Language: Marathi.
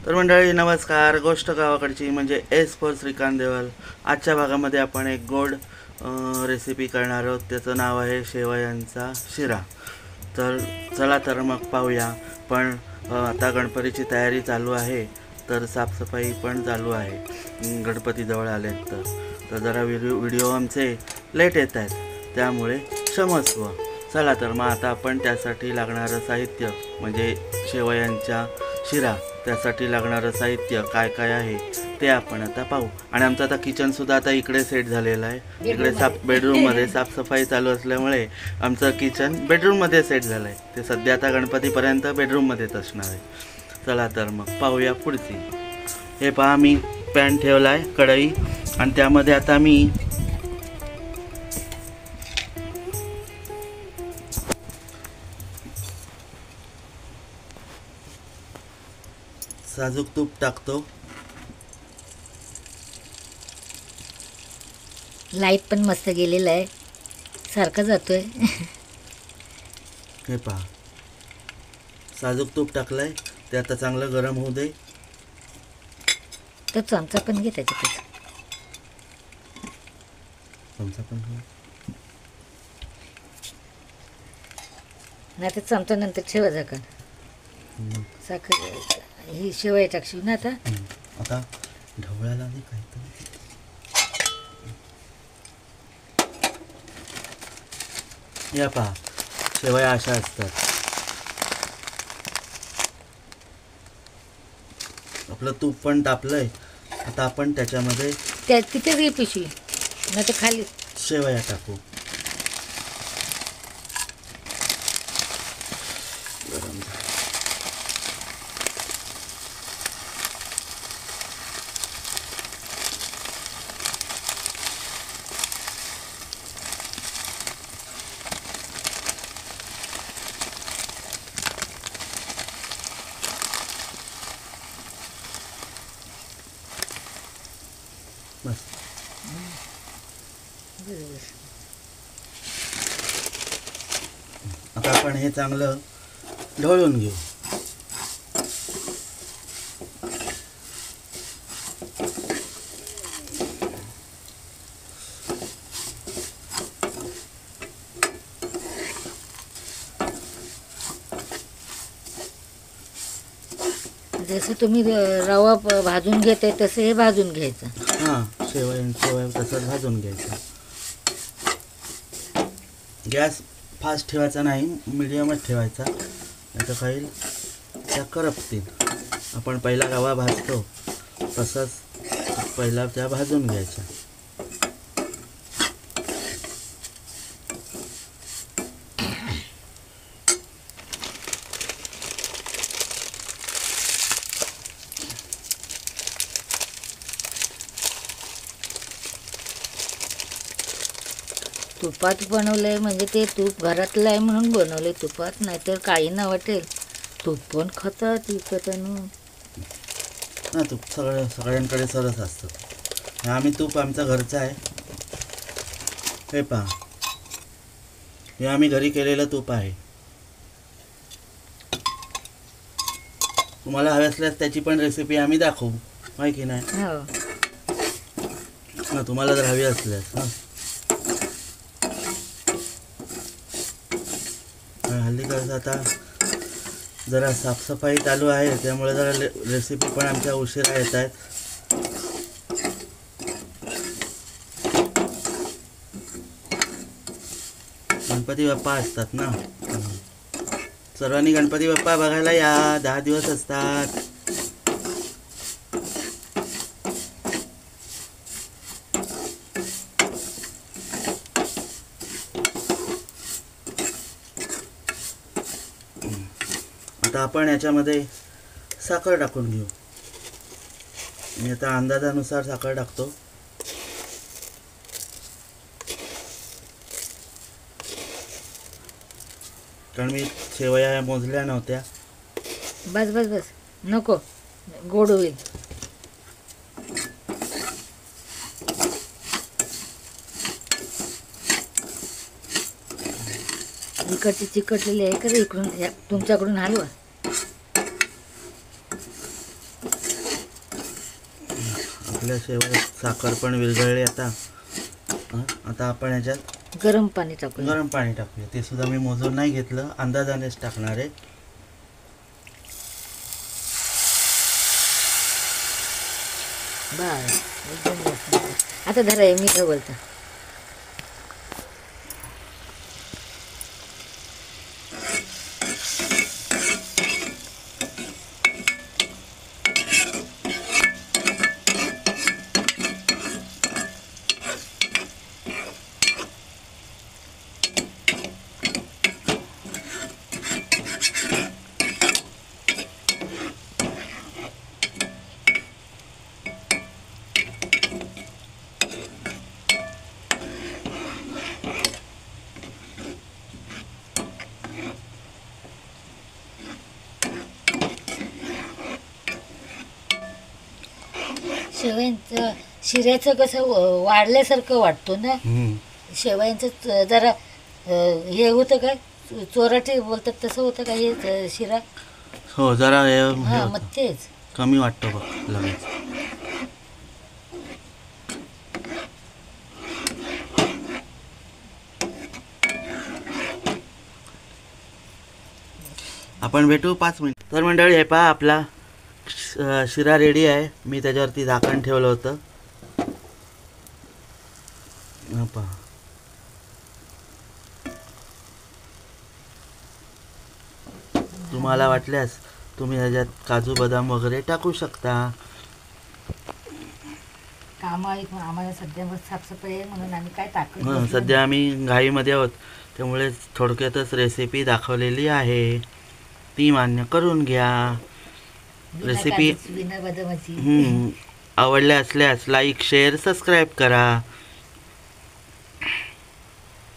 तर मंडळी नमस्कार. गोष्ट गावाकडची म्हणजे एस फॉर श्रीकांत देवल. आजच्या भागामध्ये आपण एक गोड रेसिपी करणार आहोत. त्याचं नाव आहे शेवयांचा शिरा. तर चला तर मग पाहूया. पण आता गणपतीची तयारी चालू आहे, तर साफसफाई पण चालू आहे. गणपती जवळ आलेत तर जरा व्हिडिओ आमचे लेट येत आहेत, त्यामुळे क्षमस्व. चला तर मग आता आपण त्यासाठी लागणारं साहित्य म्हणजे शेवयांच्या शिरा, त्यासाठी लागणारं साहित्य काय काय आहे ते आपण आता पाहू. आणि आमचं आता किचनसुद्धा आता इकडे सेट झालेलं आहे. इकडे बेडरूममध्ये साफसफाई चालू असल्यामुळे आमचं किचन बेडरूममध्ये सेट झालं आहे. ते सध्या आता गणपतीपर्यंत बेडरूममध्येच असणार आहे. चला तर मग पाहूया पुढची. हे पहा, मी पॅन ठेवला आहे, कढई, आणि त्यामध्ये आता मी साजूक तूप टाकतो. लाईट पण मस्त गेलेला आहे, सारखा जातोय. हे पहा, साजूक तूप टाकलंय. ते आता चांगलं गरम होऊ दे. तर चमचा पण घे त्याच्यातच. चमचा पण घे. नाही तर चमचा नंतर ठेवा झाकण. साखर ही शेवया टाकशील ना आता. आता ढवळायला दे काहीतरी. या पहा, शेवया अशा असतात. आपलं तूप पण तापलंय. आता आपण त्याच्यामध्ये त्या तिथेच घे पिशवी, नाही तर खाली. शेवया टाकू. गरम झालं. बस. आता आपण हे चांगलं ढवळून घेऊ. जसं तुम्ही रवा भाजून घेताय तसं हे भाजून घ्यायचं. हां, शेवया तसंच भाजून घ्यायचं. गॅस फास्ट ठेवायचा नाही, मिडियमच ठेवायचा, नाही तर काही त्या करपतील. आपण पहिला रवा भाजतो तसंच पहिला त्या भाजून घ्यायच्या. तुपात बनवलंय म्हणजे ते तूप घरातलं आहे म्हणून बनवलंय तुपात, नाहीतर काही ना वाटेल. तूप पण खातात विकत आणून. ना तूप सगळ्यांकडे सरस असतं. आम्ही तूप आमचा घरचा आहे. हे पहा, हे आम्ही घरी केलेलं तूप आहे. तुम्हाला हवे असल्यास त्याची पण रेसिपी आम्ही दाखवू, माहिती की नाही. हो, ना तुम्हाला जर हवी असल्यास. हां, हल्ली कसं आता जरा साफसफाई चालू आहे, त्यामुळे जरा रेसिपी पण आमच्या उशिरा येत आहेत. गणपती बाप्पा असतात ना, सर्वांनी गणपती बाप्पा बघायला या. 10 दिवस असतात. आता आपण याच्यामध्ये साखर टाकून घेऊ. मी आता अंदाजानुसार साखर टाकतो. कारण मी शेवया मोजल्या नव्हत्या. बस बस बस, नको, गोड होईल. इकडची चिकटलेली आहे का रे, इकडून तुमच्याकडून हलवा. आपल्या शेवया साखर पण विरघळली आता. आता आपण ह्याच्यात गरम पाणी टाकूया. गरम पाणी टाकूया. ते सुद्धा मी मोजून नाही घेतलं, अंदाजानेच टाकणार आहे. बस एकदम मस्त. आता धरा हे मीठ बोलता. शेवयांचं शिऱ्याचं कसं वाढल्यासारखं वाटतो ना. शेवयांचं जरा हे होतं काय चोराटे बोलतात तसं होतं काय हे शिरा. हो जरा हे हां होतं. मग तेच. कमी वाटतं बघ लगेच. आपण भेटू 5 मिनिट. तर मंडळी हे पहा आपला शिरा रेडी आहे. मी त्याच्यावरती झाकण ठेवलं होतं. हा पहा. तुम्हाला वाटल्यास तुम्ही ह्याच्यात काजू बदाम वगैरे टाकू शकता. कामं आहेत म्हणून आम्हाला सध्या बस साफसफाई आहे म्हणून आम्ही काय टाकत हं, बसलो सध्या आम्ही घाईमध्ये आहोत, त्यामुळे थोडक्यातच रेसिपी दाखवलेली आहे. ती मान्य करून घ्या. नाही. रेसिपी बिना बदामाची. आवडल्या असल्यास लाईक शेअर सबस्क्राईब करा.